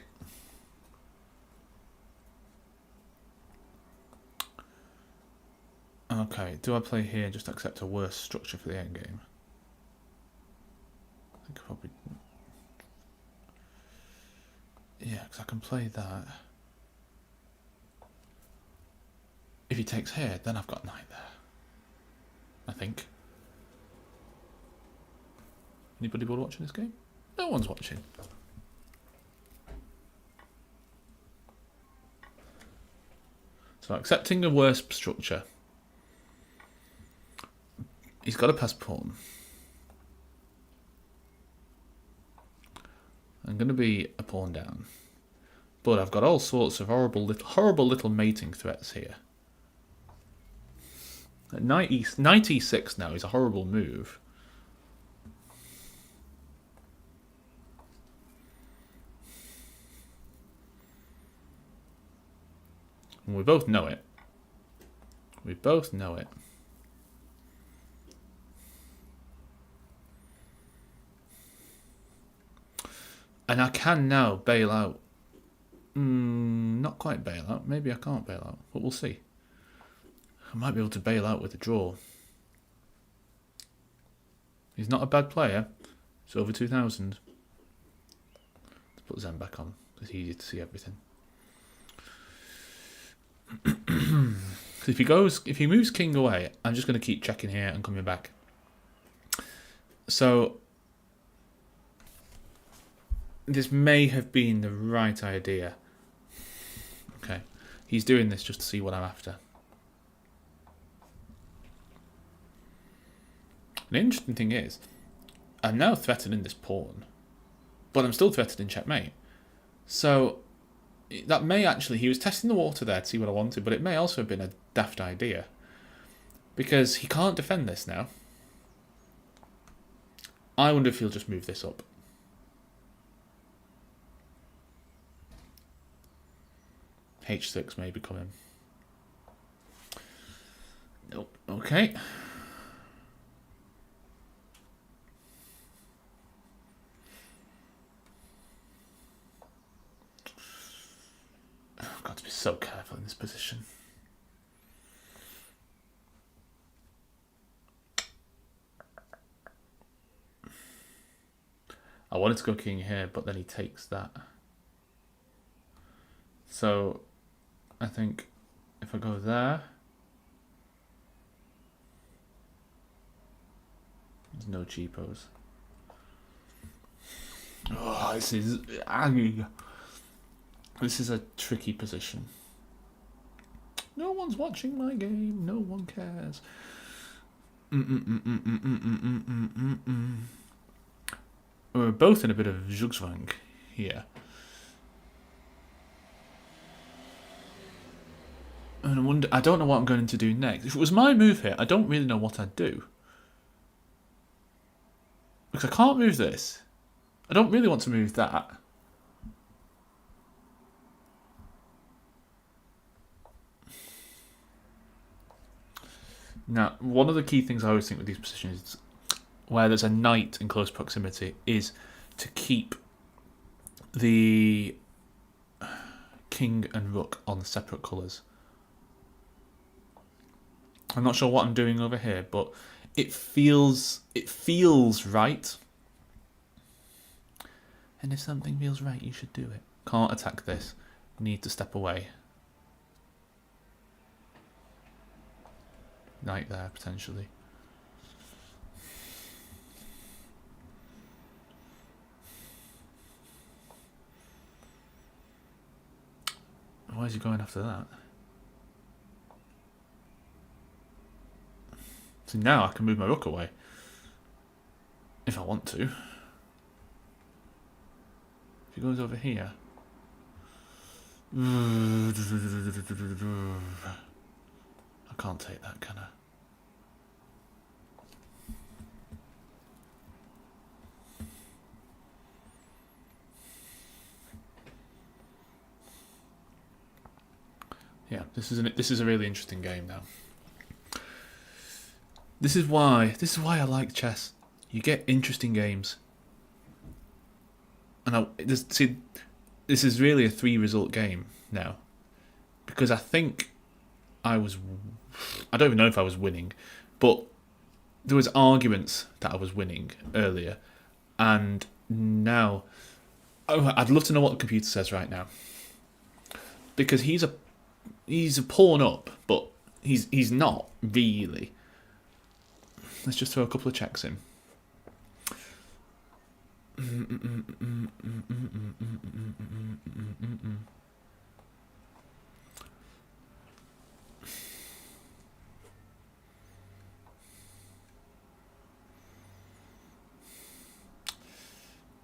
Okay, do I play here and just accept a worse structure for the endgame? I think probably. Yeah, because I can play that. If he takes here, then I've got knight there. I think. Anybody bored watching this game? No one's watching. So accepting a worse structure. He's got to pass pawn. I'm going to be a pawn down. But I've got all sorts of horrible little mating threats here. Knight e6 now is a horrible move. And we both know it. We both know it. And I can now bail out. Not quite bail out. Maybe I can't bail out, but we'll see. I might be able to bail out with a draw. He's not a bad player. It's over 2,000. Let's put Zen back on. It's easier to see everything. If he moves king away, I'm just going to keep checking here and coming back. So this may have been the right idea. Okay, he's doing this just to see what I'm after. The interesting thing is, I'm now threatening this pawn, but I'm still threatening checkmate. So that may actually, he was testing the water there to see what I wanted, but it may also have been a daft idea. Because he can't defend this now. I wonder if he'll just move this up. H6 may be coming. Nope, okay. I've got to be so careful in this position. I wanted to go king here, but then he takes that. So I think if I go there, there's no cheapos. Oh, this is a tricky position. No one's watching my game. No one cares. we're both in a bit of zugzwang here. And I wonder, I don't know what I'm going to do next. If it was my move here, I don't really know what I'd do. Because I can't move this. I don't really want to move that. Now, one of the key things I always think with these positions, where there's a knight in close proximity, is to keep the king and rook on separate colours. I'm not sure what I'm doing over here, but it feels right. And if something feels right, you should do it. Can't attack this. Need to step away. Knight there, potentially. Why is he going after that? So now I can move my rook away. If I want to. If he goes over here. I can't take that, can I? Yeah, this is a really interesting game now. This is why I like chess. You get interesting games. And this is really a 3-result game now, because I think I don't even know if I was winning, but there was arguments that I was winning earlier, and now I'd love to know what the computer says right now, because he's a pawn up, but he's not really. Let's just throw a couple of checks in.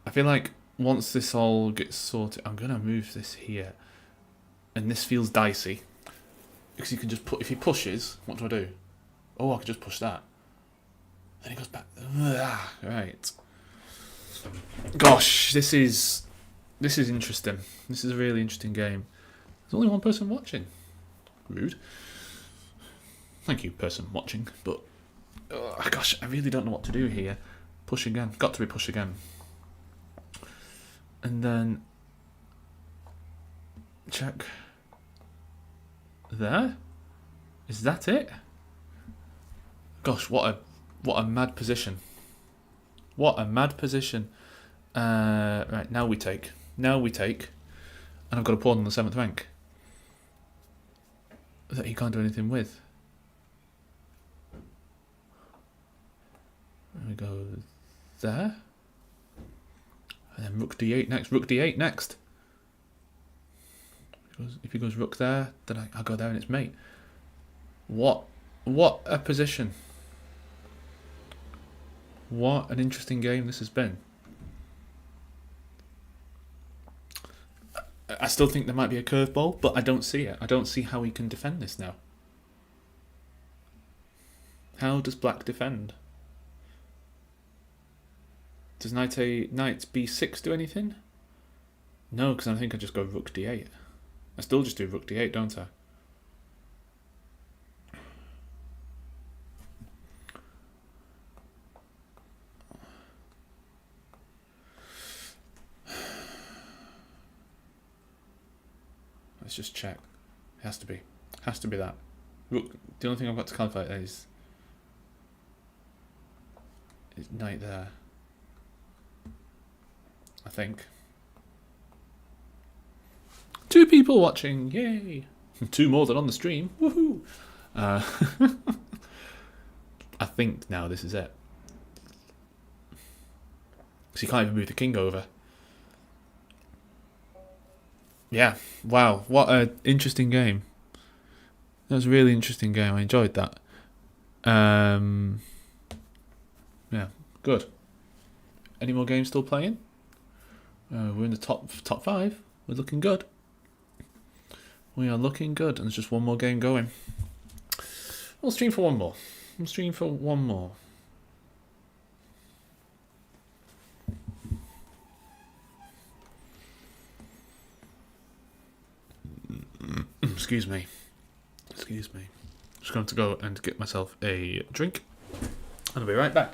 I feel like once this all gets sorted, I'm gonna move this here, and this feels dicey because you can just put, if he pushes, what do I do? Oh, I could just push that. Then he goes back. Right. Gosh, this is interesting. This is a really interesting game. There's only one person watching. Rude. Thank you, person watching. But gosh, I really don't know what to do here. Push again. Got to be push again. And then check. There. Is that it? Gosh, what a mad position. What a mad position. Right, now we take. And I've got a pawn on the 7th rank that he can't do anything with. There we go there. And then rook d8 next. Rook d8 next. If he goes rook there, then I go there and it's mate. What a position. What an interesting game this has been. I still think there might be a curveball, but I don't see it. I don't see how he can defend this now. How does black defend? Does knight b6 do anything? No, because I think I just go rook d8. I still just do rook d8, don't I? Let's just check. It has to be. Has to be that. Rook. The only thing I've got to calculate is knight there. I think. 2 people watching. Yay! 2 more than on the stream. Woohoo! I think now this is it. Because you can't even move the king over. Yeah, wow, what an interesting game. That was a really interesting game. I enjoyed that. Yeah, good. Any more games still playing? We're in the top 5. We're looking good. We are looking good, and there's just one more game going. We'll stream for one more. We'll stream for one more. Excuse me. Excuse me. Just going to go and get myself a drink, and I'll be right back.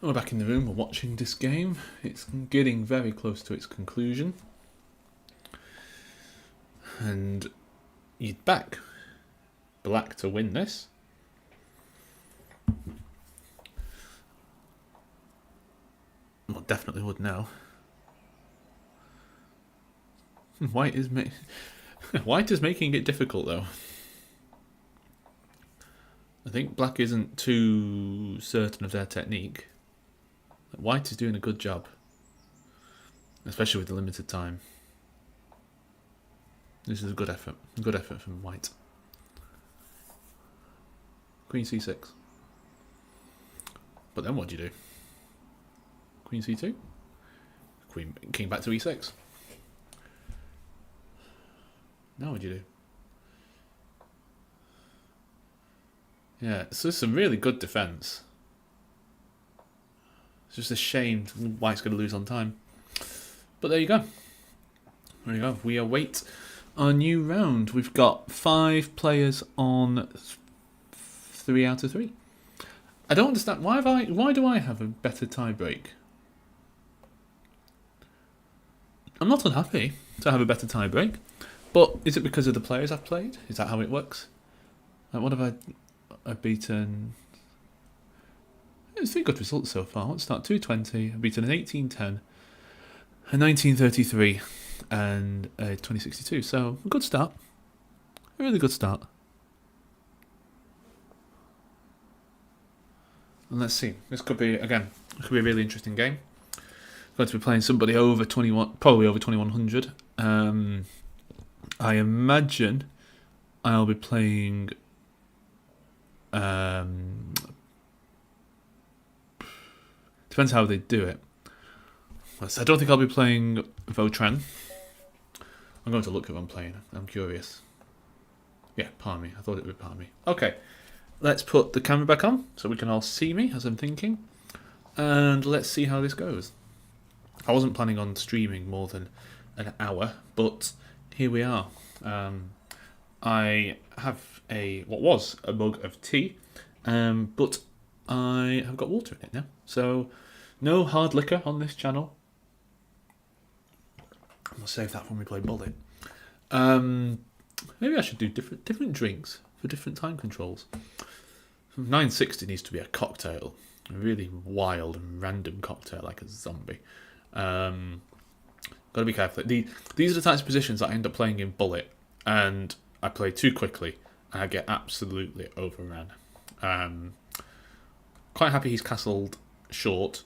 We're back in the room, we're watching this game. It's getting very close to its conclusion. And you'd back black to win this. Well, definitely would now. White is making it difficult though. I think black isn't too certain of their technique. White is doing a good job, especially with the limited time. This is a good effort from white. Queen c6. But then what do you do? Queen c2? King back to e6. Now what do you do? Yeah, so it's some really good defence. It's just a shame White's going to lose on time. But there you go. There you go. We await our new round. We've got 5 players on 3 out of 3. I don't understand. Why do I have a better tiebreak? I'm not unhappy to have a better tiebreak. But is it because of the players I've played? Is that how it works? Like, what have I've beaten? It's 3 good results so far. Let's start 220. I've beaten an 1810, a 1933, and a 2062. So a good start. A really good start. And let's see. This could be a really interesting game. I'm going to be playing somebody over 21, probably over 2100. I imagine I'll be playing. Depends how they do it. I don't think I'll be playing Votran. I'm going to look at what I'm playing. I'm curious. Yeah, Palmy. I thought it would be Palmy. Okay, let's put the camera back on so we can all see me as I'm thinking. And let's see how this goes. I wasn't planning on streaming more than an hour, but here we are. I have what was a mug of tea, but I have got water in it now. So no hard liquor on this channel. I'll save that when we play Bullet. Maybe I should do different drinks for different time controls. 960 needs to be a cocktail, a really wild and random cocktail like a zombie. Got to be careful. These are the types of positions that I end up playing in Bullet, and I play too quickly and I get absolutely overrun. Quite happy he's castled short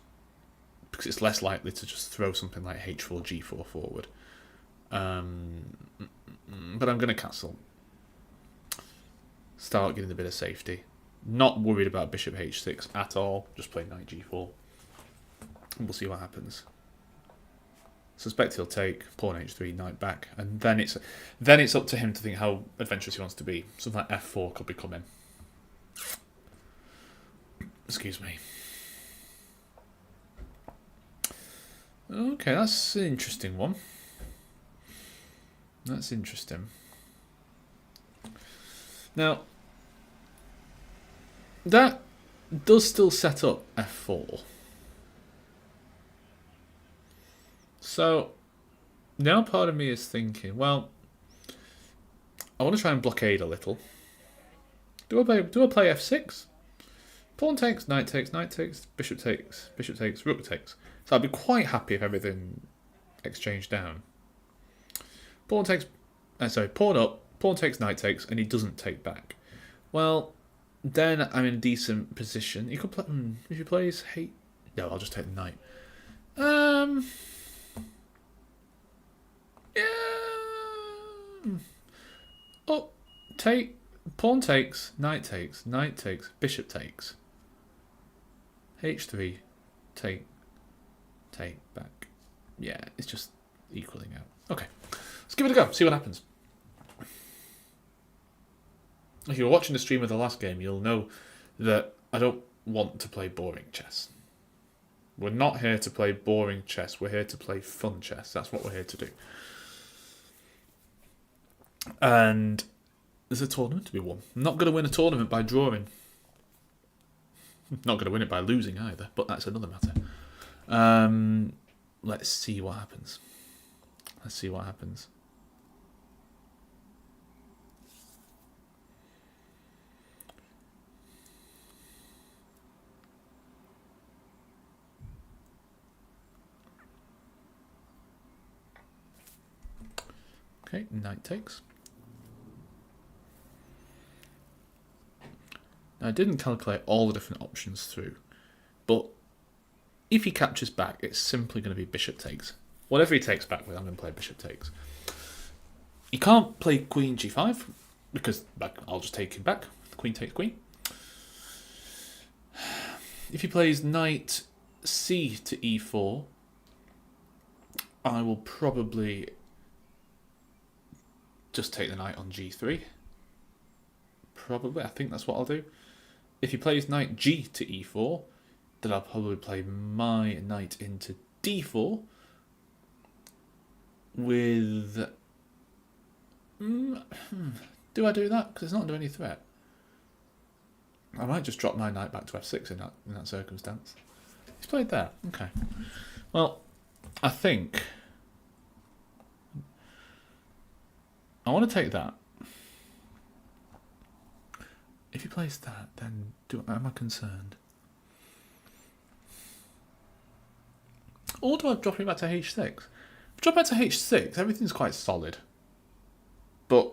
because it's less likely to just throw something like h4, g4 forward. But I'm going to castle. Start getting a bit of safety. Not worried about bishop h6 at all. Just play knight g4. And we'll see what happens. Suspect he'll take pawn h3, knight back, and then it's up to him to think how adventurous he wants to be. Something like f4 could be coming. Excuse me. Okay, that's an interesting one. That's interesting. Now, that does still set up f4. So, now part of me is thinking, well, I want to try and blockade a little. Do I play f6? Pawn takes, knight takes, knight takes, bishop takes, rook takes. So I'd be quite happy if everything exchanged down. Pawn takes, pawn up, pawn takes, knight takes, and he doesn't take back. Well, then I'm in a decent position. You could play, if he plays no, I'll just take the knight. Yeah. Oh, pawn takes, knight takes, bishop takes. H3, take back. Yeah, it's just equaling out. Okay, let's give it a go, see what happens. If you were watching the stream of the last game, you'll know that I don't want to play boring chess. We're not here to play boring chess, we're here to play fun chess. That's what we're here to do. And there's a tournament to be won. I'm not going to win a tournament by drawing. Not going to win it by losing either, but that's another matter. Let's see what happens. Okay, knight takes. Now, I didn't calculate all the different options through, but if he captures back, it's simply going to be bishop takes. Whatever he takes back with, I'm going to play bishop takes. He can't play queen g5, because I'll just take him back. Queen takes queen. If he plays knight c to e4, I will probably just take the knight on g3. Probably, I think that's what I'll do. If he plays knight g to e4, then I'll probably play my knight into d4 with... do I do that? Because it's not under any threat. I might just drop my knight back to f6 in that circumstance. He's played there. Okay. Well, I think I want to take that. If he plays that, then am I concerned? Or do I drop him back to h6? If I drop back to h6, everything's quite solid. But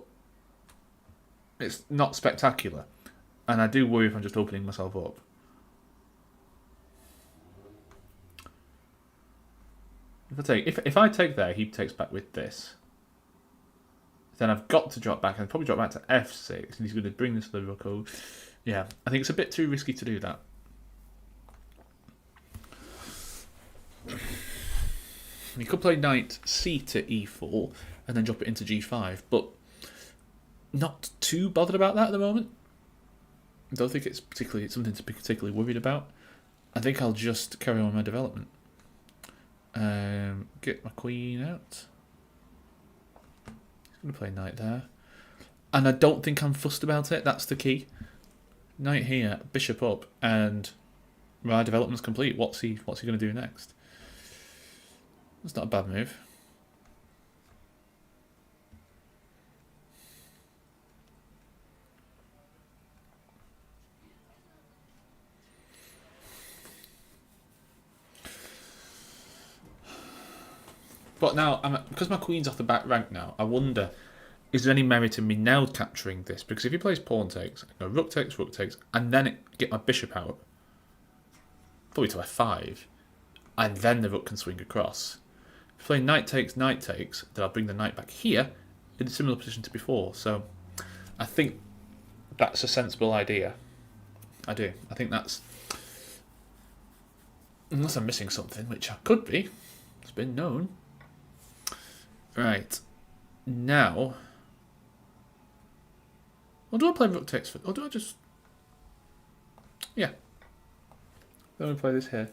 it's not spectacular. And I do worry if I'm just opening myself up. If I take there, he takes back with this. Then I've got to drop back. I'd probably drop back to f6, and he's going to bring this to the rook over. Yeah, I think it's a bit too risky to do that. You could play knight c to e4 and then drop it into g5, but not too bothered about that at the moment. I don't think it's something to be particularly worried about. I think I'll just carry on my development. Get my queen out. I'm going to play knight there. And I don't think I'm fussed about it. That's the key. Knight here, bishop up, and my development's complete. What's he going to do next? That's not a bad move. But now, because my queen's off the back rank now, I wonder, is there any merit in me now capturing this? Because if he plays pawn takes, I go rook takes, and then get my bishop out, probably to f5, and then the rook can swing across. If I play knight takes, then I'll bring the knight back here in a similar position to before. So I think that's a sensible idea. I do. I think that's... Unless I'm missing something, which I could be. It's been known. Right. Now... Or do I play rook takes first? Or do I just... Yeah. Then we play this here.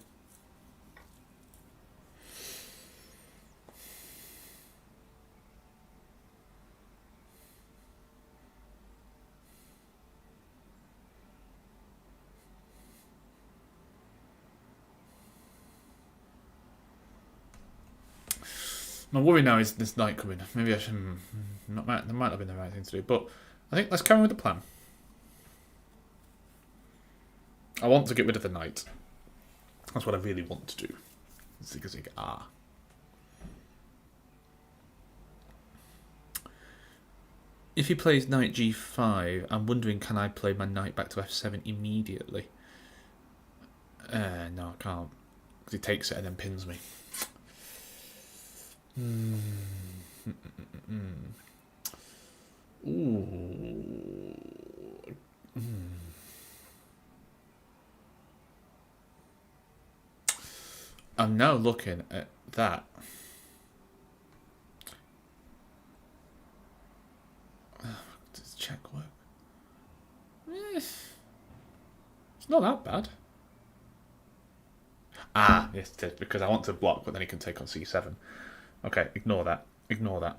My worry now is this knight coming. Maybe I should... That might not have been the right thing to do, but I think let's carry on with the plan. I want to get rid of the knight. That's what I really want to do. Zig zig ah. If he plays knight g5, I'm wondering, can I play my knight back to f7 immediately? No, I can't. Because he takes it and then pins me. Ooh. I'm now looking at that. Does check work? It's not that bad. Ah, yes, it is, because I want to block, but then he can take on c7. Okay, ignore that. Ignore that.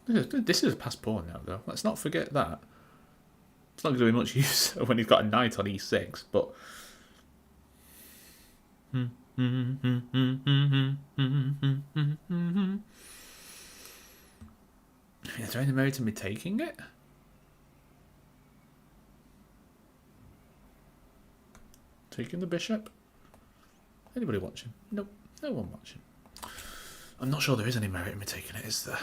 This is a passed pawn now, though. Let's not forget that. It's not going to be much use when he's got a knight on e6, but... Is there any merit in me taking it? Taking the bishop? Anybody watching? Nope, no one watching. I'm not sure there is any merit in me taking it, is there?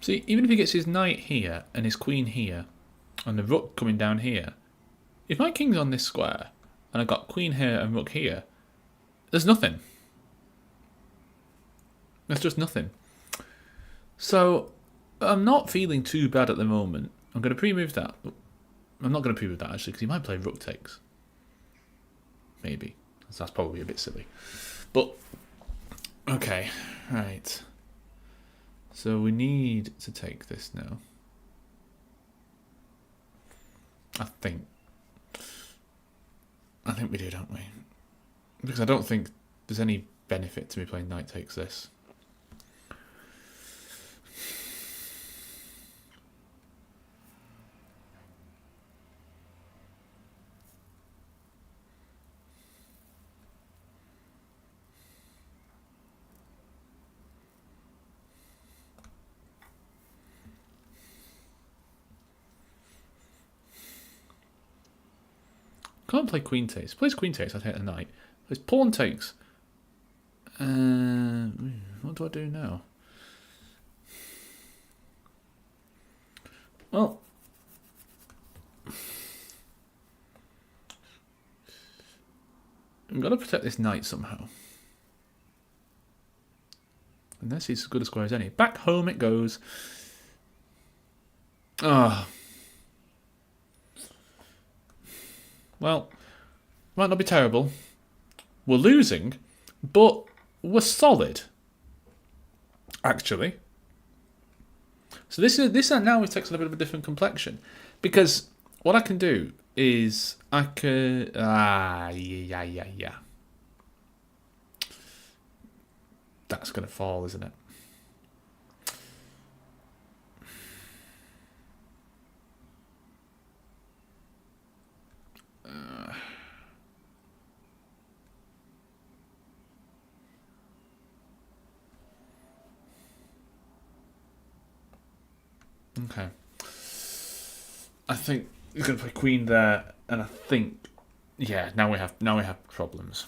See, even if he gets his knight here and his queen here and the rook coming down here, if my king's on this square and I've got queen here and rook here, there's nothing. There's just nothing. So I'm not feeling too bad at the moment. I'm going to pre-move that. I'm not going to pre-move that actually, because he might play rook takes. Maybe. So that's probably a bit silly. But, okay, right. So we need to take this now. I think we do, don't we? Because I don't think there's any benefit to me playing knight takes this. Can't play queen takes. Plays queen takes, I take the knight. Plays pawn takes. What do I do now? Well, I'm going to protect this knight somehow. Unless he's as good a square as any. Back home it goes. Ah. Well, might not be terrible. We're losing, but we're solid. Actually. So this now takes a little bit of a different complexion. Because what I can do is I could... yeah. That's going to fall, isn't it? Okay. I think he's going to play queen there, and I think, yeah, now we have problems.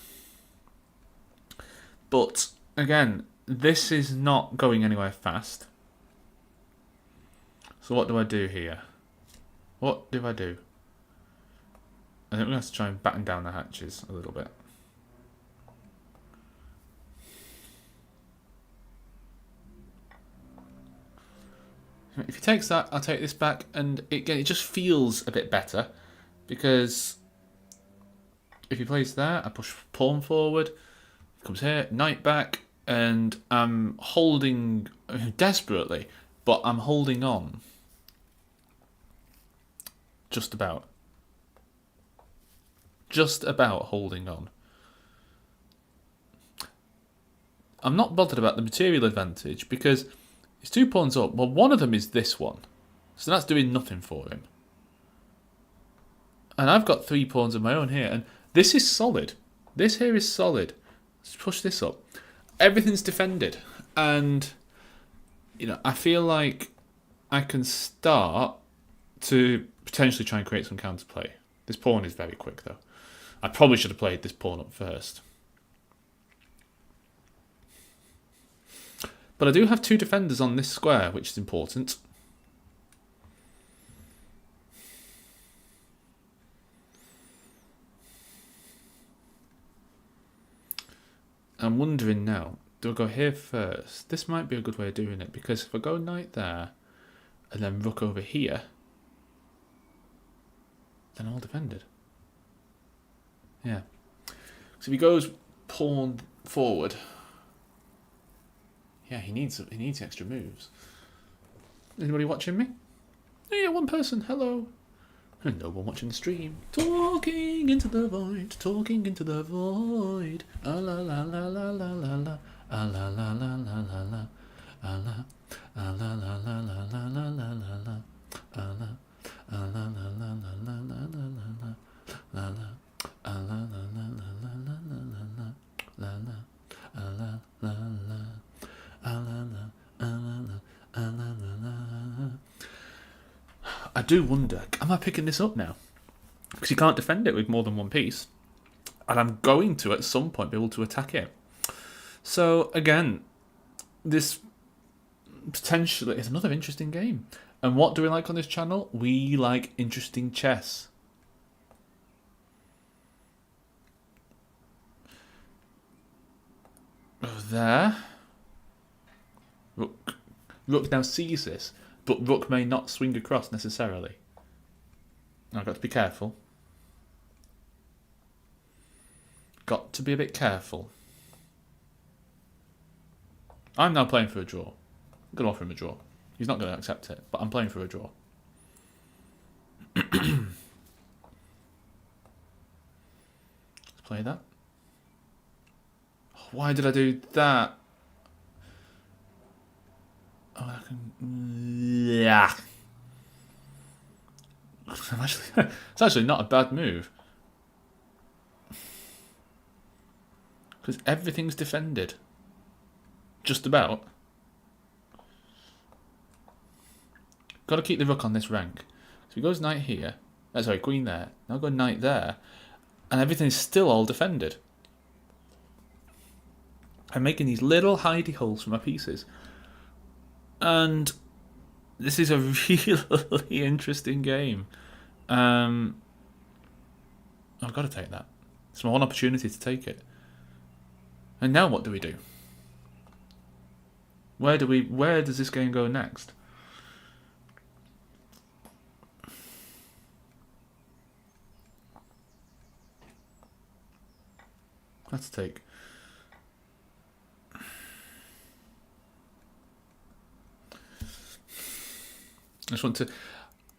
But again, this is not going anywhere fast. So what do I do here? What do I do? I think we're going to have to try and batten down the hatches a little bit. If he takes that, I'll take this back, and it just feels a bit better, because if he plays that, I push pawn forward, comes here, knight back, and I'm holding desperately, but I'm holding on. Just about. Just about holding on. I'm not bothered about the material advantage because he's 2 pawns up. Well, one of them is this one. So that's doing nothing for him. And I've got 3 pawns of my own here. And this is solid. This here is solid. Let's push this up. Everything's defended. And, you know, I feel like I can start to potentially try and create some counterplay. This pawn is very quick, though. I probably should have played this pawn up first. But I do have 2 defenders on this square, which is important. I'm wondering now, do I go here first? This might be a good way of doing it, because if I go knight there, and then rook over here, then all defended. Yeah. So if he goes pawn forward, yeah, he needs extra moves. Anybody watching me? Oh, yeah, one person. Hello. And no one watching the stream. Talking into the void. Talking into the void. Ah la la la la la la la. Ah la la la la la la. Ah la. Ah la la la la la la la la la. Ah la. Ah la la la la la la la la la. La la. Ah la la la la la la la la la. La la. Ah la la la. I do wonder, am I picking this up now? Because you can't defend it with more than one piece. And I'm going to, at some point, be able to attack it. So, again, this potentially is another interesting game. And what do we like on this channel? We like interesting chess. Over there. Rook now sees this, but rook may not swing across necessarily. I've got to be careful. Got to be a bit careful. I'm now playing for a draw. I'm going to offer him a draw. He's not going to accept it, but I'm playing for a draw. Let's play that. Why did I do that? Oh, I can... Yeah. It's actually not a bad move. Because everything's defended. Just about. Got to keep the rook on this rank. So he goes knight here. Sorry, queen there. Now go knight there. And everything's still all defended. I'm making these little hidey holes for my pieces. And this is a really interesting game. I've got to take that. It's my one opportunity to take it. And now what do we do? Where does this game go next? Let's take.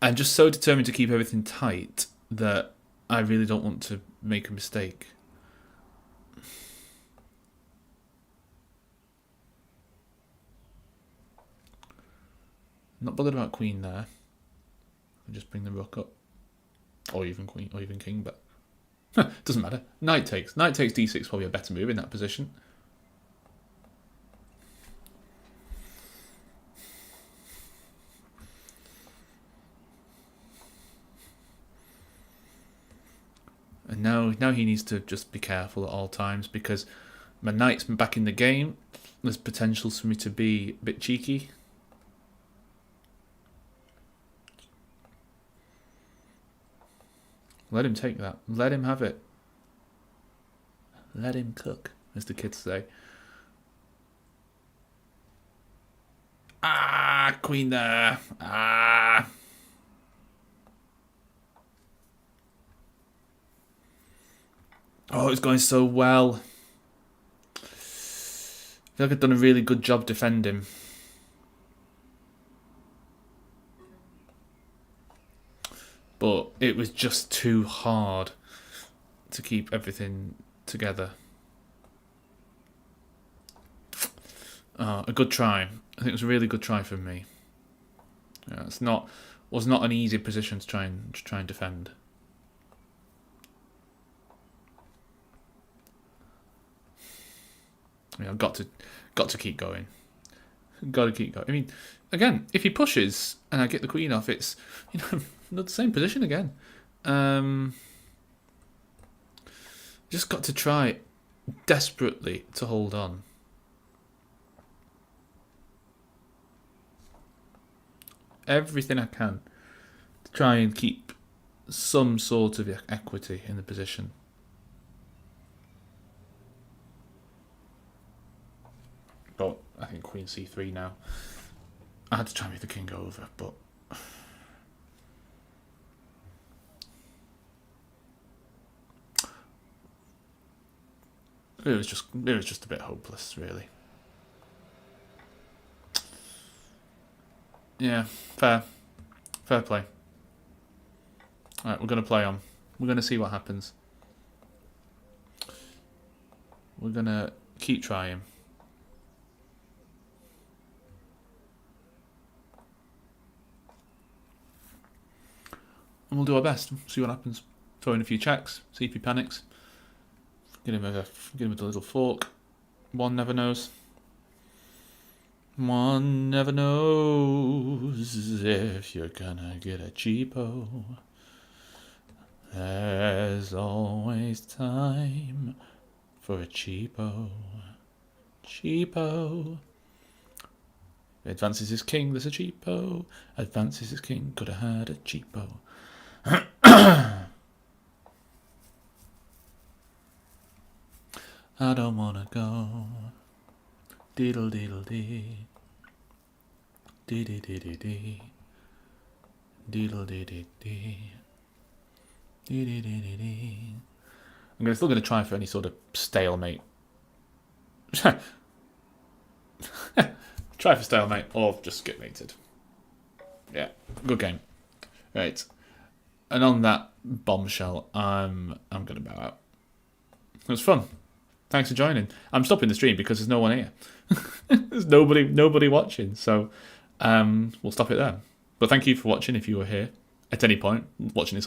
I'm just so determined to keep everything tight that I really don't want to make a mistake. Not bothered about queen there. I'll just bring the rook up. Or even queen, or even king, but doesn't matter. Knight takes d6 is probably a better move in that position. And now he needs to just be careful at all times because my knight's back in the game. There's potential for me to be a bit cheeky. Let him take that. Let him have it. Let him cook, as the kids say. Ah! queen there. Ah. Oh, it's going so well. I feel like I've done a really good job defending. But it was just too hard to keep everything together. A good try. I think it was a really good try from me. Yeah, was not an easy position to try and defend. Yeah, I've got to keep going. Got to keep going. I mean, again, if he pushes and I get the queen off, it's not the same position again. Just got to try desperately to hold on. Everything I can to try and keep some sort of equity in the position. But I think queen c3 now. I had to try and move the king over, but it was just a bit hopeless, really. Yeah, fair play. All right, we're gonna play on. We're gonna see what happens. We're gonna keep trying. And we'll do our best. See what happens. Throw in a few checks. See if he panics. Give him a little fork. One never knows. One never knows if you're gonna get a cheapo. There's always time for a cheapo. Cheapo. Advances his king, there's a cheapo. Advances his king, could have had a cheapo. I don't wanna go. Diddle diddle dee. Dee dee dee dee dee. Diddle dee dee dee. Dee dee dee dee dee. I'm still gonna try for any sort of stalemate. Try for stalemate or just get mated. Yeah, good game. Right. And on that bombshell, I'm gonna bow out. It was fun. Thanks for joining. I'm stopping the stream because there's no one here. There's nobody watching, so we'll stop it there. But thank you for watching if you were here at any point watching this on